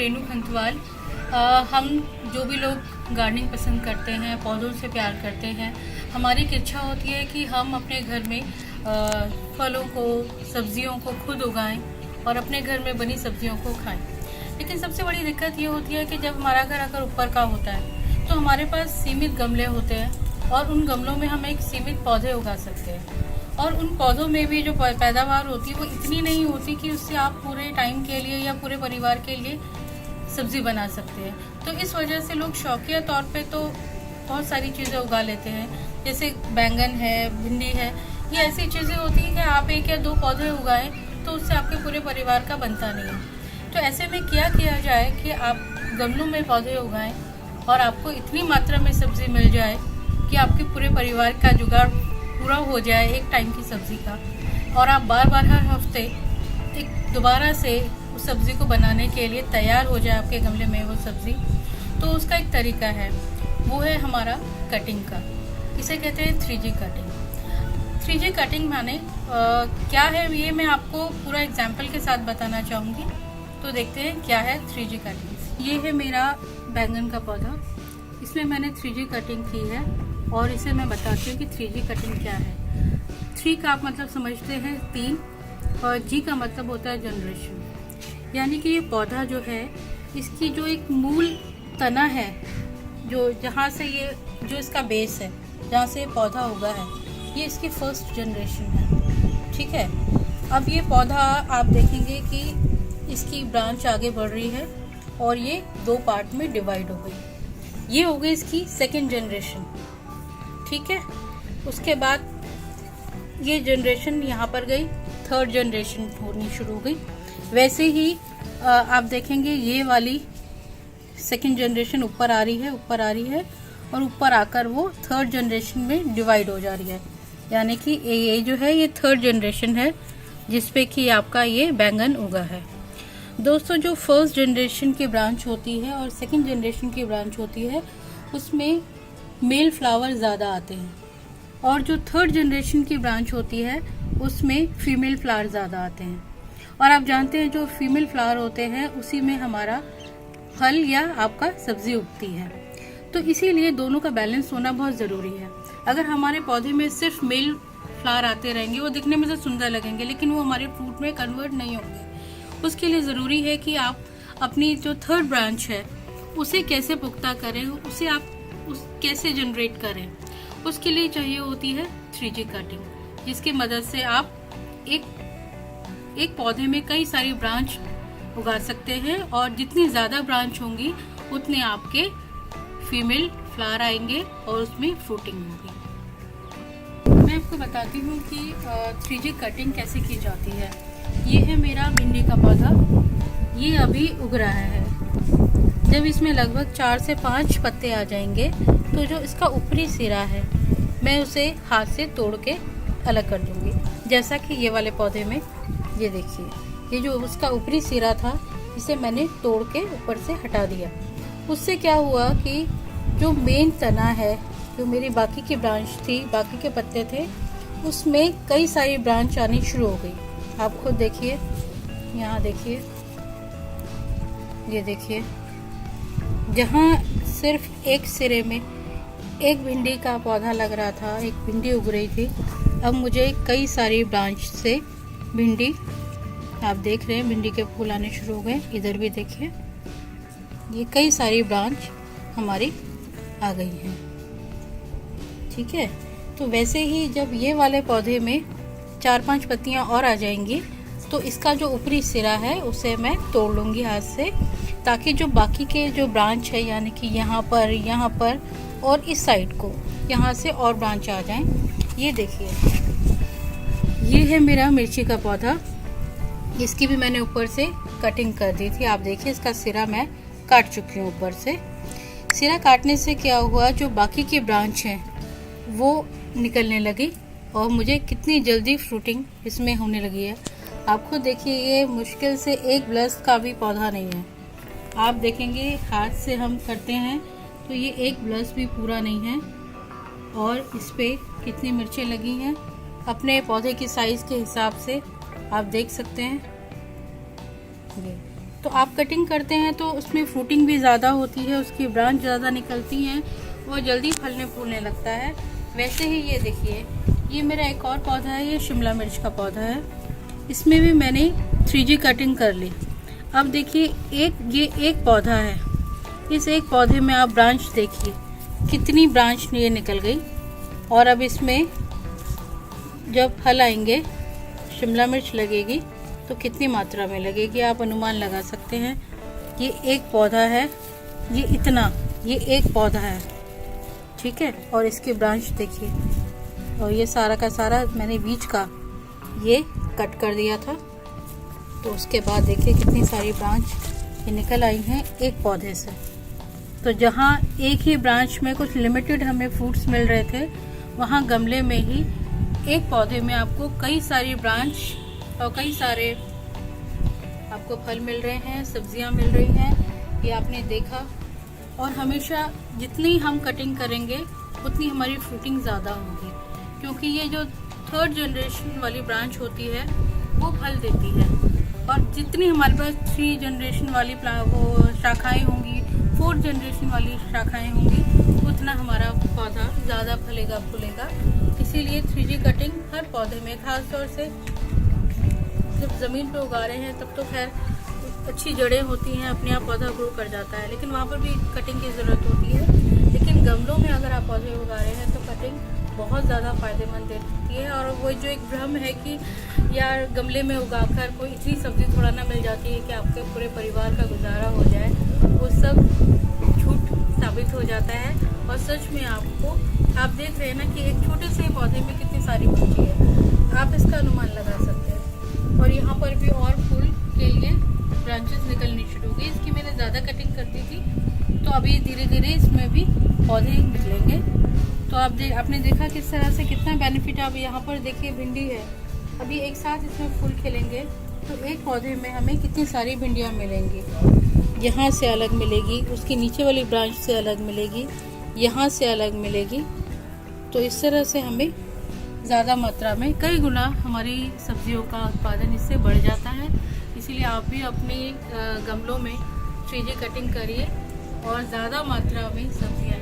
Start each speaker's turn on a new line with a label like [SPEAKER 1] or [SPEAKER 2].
[SPEAKER 1] रेनू खंतवाल। हम जो भी लोग गार्डनिंग पसंद करते हैं, पौधों से प्यार करते हैं, हमारी एक इच्छा होती है कि हम अपने घर में फलों को, सब्जियों को खुद उगाएं और अपने घर में बनी सब्जियों को खाएं। लेकिन सबसे बड़ी दिक्कत ये होती है कि जब हमारा घर अगर ऊपर का होता है तो हमारे पास सीमित गमले होते हैं और उन गमलों में हम एक सीमित पौधे उगा सकते हैं, और उन पौधों में भी जो पैदावार होती है वो इतनी नहीं होती कि उससे आप पूरे टाइम के लिए या पूरे परिवार के लिए सब्जी बना सकते हैं। तो इस वजह से लोग शौकिया तौर पे तो बहुत सारी चीज़ें उगा लेते हैं, जैसे बैंगन है, भिंडी है। ये ऐसी चीज़ें होती हैं कि आप 1 या 2 पौधे उगाएं तो उससे आपके पूरे परिवार का बनता नहीं है। तो ऐसे में क्या किया जाए कि आप गमलों में पौधे उगाएं और आपको इतनी मात्रा में सब्जी मिल जाए कि आपके पूरे परिवार का जुगाड़ पूरा हो जाए एक टाइम की सब्जी का, और आप बार बार हर हफ्ते एक दोबारा से उस सब्जी को बनाने के लिए तैयार हो जाए आपके गमले में वो सब्जी। तो उसका एक तरीका है, वो है हमारा कटिंग का। इसे कहते हैं 3G कटिंग। 3G कटिंग माने क्या है, ये मैं आपको पूरा एग्जाम्पल के साथ बताना चाहूँगी। तो देखते हैं क्या है 3G कटिंग। ये है मेरा बैंगन का पौधा, इसमें मैंने 3G कटिंग की है और इसे मैं बताती हूँ कि 3G कटिंग क्या है। 3 का आप मतलब समझते हैं 3, और G का मतलब होता है जनरेशन। यानी कि ये पौधा जो है, इसकी जो एक मूल तना है, जो जहाँ से ये जो इसका बेस है, जहाँ से ये पौधा उगा है, ये इसकी फर्स्ट जनरेशन है। ठीक है, अब ये पौधा आप देखेंगे कि इसकी ब्रांच आगे बढ़ रही है और ये 2 पार्ट में डिवाइड हो गई। ये हो गई इसकी सेकेंड जनरेशन। ठीक है, उसके बाद ये जनरेशन यहाँ पर गई, थर्ड जनरेशन होनी शुरू हो गई। वैसे ही आप देखेंगे ये वाली सेकेंड जनरेशन ऊपर आ रही है और ऊपर आकर वो थर्ड जनरेशन में डिवाइड हो जा रही है। यानी कि ये जो है ये थर्ड जनरेशन है जिसपे कि आपका ये बैंगन उगा है। दोस्तों, जो फर्स्ट जनरेशन की ब्रांच होती है और सेकेंड जनरेशन की ब्रांच होती है, उसमें मेल फ्लावर ज़्यादा आते हैं, और जो थर्ड जनरेशन की ब्रांच होती है उसमें फीमेल फ्लावर ज़्यादा आते हैं। और आप जानते हैं जो फीमेल फ्लावर होते हैं उसी में हमारा फल या आपका सब्जी उगती है। तो इसीलिए दोनों का बैलेंस होना बहुत ज़रूरी है। अगर हमारे पौधे में सिर्फ मेल फ्लावर आते रहेंगे, वो दिखने में तो सुंदर लगेंगे लेकिन वो हमारे फ्रूट में कन्वर्ट नहीं होंगे। उसके लिए ज़रूरी है कि आप अपनी जो थर्ड ब्रांच है उसे कैसे पुख्ता करें, उसे आप कैसे जनरेट करें। उसके लिए चाहिए होती है 3G कटिंग, जिसकी मदद से आप एक पौधे में कई सारी ब्रांच उगा सकते हैं, और जितनी ज़्यादा ब्रांच होंगी उतने आपके फीमेल फ्लावर आएंगे और उसमें फ्रूटिंग होगी। मैं आपको बताती हूँ कि 3G कटिंग कैसे की जाती है। ये है मेरा भिंडी का पौधा, ये अभी उग रहा है। जब इसमें लगभग 4 से 5 पत्ते आ जाएंगे तो जो इसका ऊपरी सिरा है मैं उसे हाथ से तोड़ के अलग कर दूंगी। जैसा कि ये वाले पौधे में ये देखिए, ये जो उसका ऊपरी सिरा था इसे मैंने तोड़ के ऊपर से हटा दिया। उससे क्या हुआ कि जो मेन तना है, जो मेरी बाकी की ब्रांच थी, बाकी के पत्ते थे, उसमें कई सारी ब्रांच आनी शुरू हो गई। आप खुद देखिए, यहाँ देखिए, ये देखिए, जहाँ सिर्फ एक सिरे में एक भिंडी का पौधा लग रहा था, एक भिंडी उग रही थी, अब मुझे कई सारी ब्रांच से भिंडी, आप देख रहे हैं भिंडी के फूल आने शुरू हो गए। इधर भी देखिए, ये कई सारी ब्रांच हमारी आ गई हैं। ठीक है, तो वैसे ही जब ये वाले पौधे में 4-5 पत्तियां और आ जाएंगी तो इसका जो ऊपरी सिरा है उसे मैं तोड़ लूँगी हाथ से, ताकि जो बाकी के जो ब्रांच है, यानी कि यहाँ पर और इस साइड को, यहाँ से और ब्रांच आ जाएं। ये देखिए, ये है मेरा मिर्ची का पौधा, इसकी भी मैंने ऊपर से कटिंग कर दी थी। आप देखिए, इसका सिरा मैं काट चुकी हूँ ऊपर से। सिरा काटने से क्या हुआ, जो बाकी की ब्रांच हैं वो निकलने लगी और मुझे कितनी जल्दी फ्रूटिंग इसमें होने लगी है। आप खुद देखिए, ये मुश्किल से 1 ब्लस का भी पौधा नहीं है। आप देखेंगे हाथ से हम करते हैं तो ये 1 ब्लस भी पूरा नहीं है, और इस पे कितनी मिर्चें लगी हैं। अपने पौधे की साइज़ के हिसाब से आप देख सकते हैं। तो आप कटिंग करते हैं तो उसमें फ्रूटिंग भी ज़्यादा होती है, उसकी ब्रांच ज़्यादा निकलती हैं और जल्दी फलने फूलने लगता है। वैसे ही ये देखिए, ये मेरा एक और पौधा है, ये शिमला मिर्च का पौधा है। इसमें भी मैंने 3G कटिंग कर ली। अब देखिए, ये एक पौधा है, इस एक पौधे में आप ब्रांच देखिए कितनी ब्रांच ये निकल गई। और अब इसमें जब फल आएंगे, शिमला मिर्च लगेगी तो कितनी मात्रा में लगेगी आप अनुमान लगा सकते हैं। ये एक पौधा है, ये इतना, ये एक पौधा है, ठीक है। और इसकी ब्रांच देखिए, और ये सारा का सारा मैंने बीच का ये कट कर दिया था। तो उसके बाद देखिए कितनी सारी ब्रांच ये निकल आई हैं एक पौधे से। तो जहाँ एक ही ब्रांच में कुछ लिमिटेड हमें फ्रूट्स मिल रहे थे, वहाँ गमले में ही एक पौधे में आपको कई सारी ब्रांच और कई सारे आपको फल मिल रहे हैं, सब्जियां मिल रही हैं। ये आपने देखा। और हमेशा जितनी हम कटिंग करेंगे उतनी हमारी फ्रूटिंग ज़्यादा होगी, क्योंकि ये जो 3rd जनरेशन वाली ब्रांच होती है वो फल देती है। और जितनी हमारे पास 3 जनरेशन वाली वो शाखाएँ होंगी, 4th जनरेशन वाली शाखाएँ होंगी, उतना हमारा पौधा ज़्यादा फलेगा फूलेगा। इसीलिए 3G कटिंग हर पौधे में, खास तौर से जब ज़मीन पे उगा रहे हैं तब तो खैर अच्छी जड़ें होती हैं, अपने आप पौधा ग्रो कर जाता है, लेकिन वहाँ पर भी कटिंग की ज़रूरत होती है। लेकिन गमलों में अगर आप पौधे उगा रहे हैं तो कटिंग बहुत ज़्यादा फ़ायदेमंद देती है। और वो जो एक भ्रम है कि यार गमले में उगाकर कोई इतनी सब्ज़ी थोड़ा ना मिल जाती है कि आपके पूरे परिवार का गुजारा हो जाए, वो सब झूठ साबित हो जाता है। और सच में आप देख रहे हैं ना कि एक छोटे से पौधे में कितनी सारी पूंजी है, आप इसका अनुमान लगा सकते हैं। और यहाँ पर भी और फूल के लिए ब्रांचेस निकलनी शुरू हो गई। इसकी मैंने ज़्यादा कटिंग कर दी थी, तो अभी धीरे धीरे इसमें भी पौधे निकलेंगे। तो आपने देखा किस तरह से कितना बेनिफिट है। अब यहाँ पर देखिए भिंडी है, अभी एक साथ इसमें फूल खिलेंगे तो एक पौधे में हमें कितनी सारी भिंडियाँ मिलेंगी। यहाँ से अलग मिलेगी, उसकी नीचे वाली ब्रांच से अलग मिलेगी, यहाँ से अलग मिलेगी। तो इस तरह से हमें ज़्यादा मात्रा में कई गुना हमारी सब्जियों का उत्पादन इससे बढ़ जाता है। इसीलिए आप भी अपने गमलों में 3G कटिंग करिए और ज़्यादा मात्रा में सब्जियाँ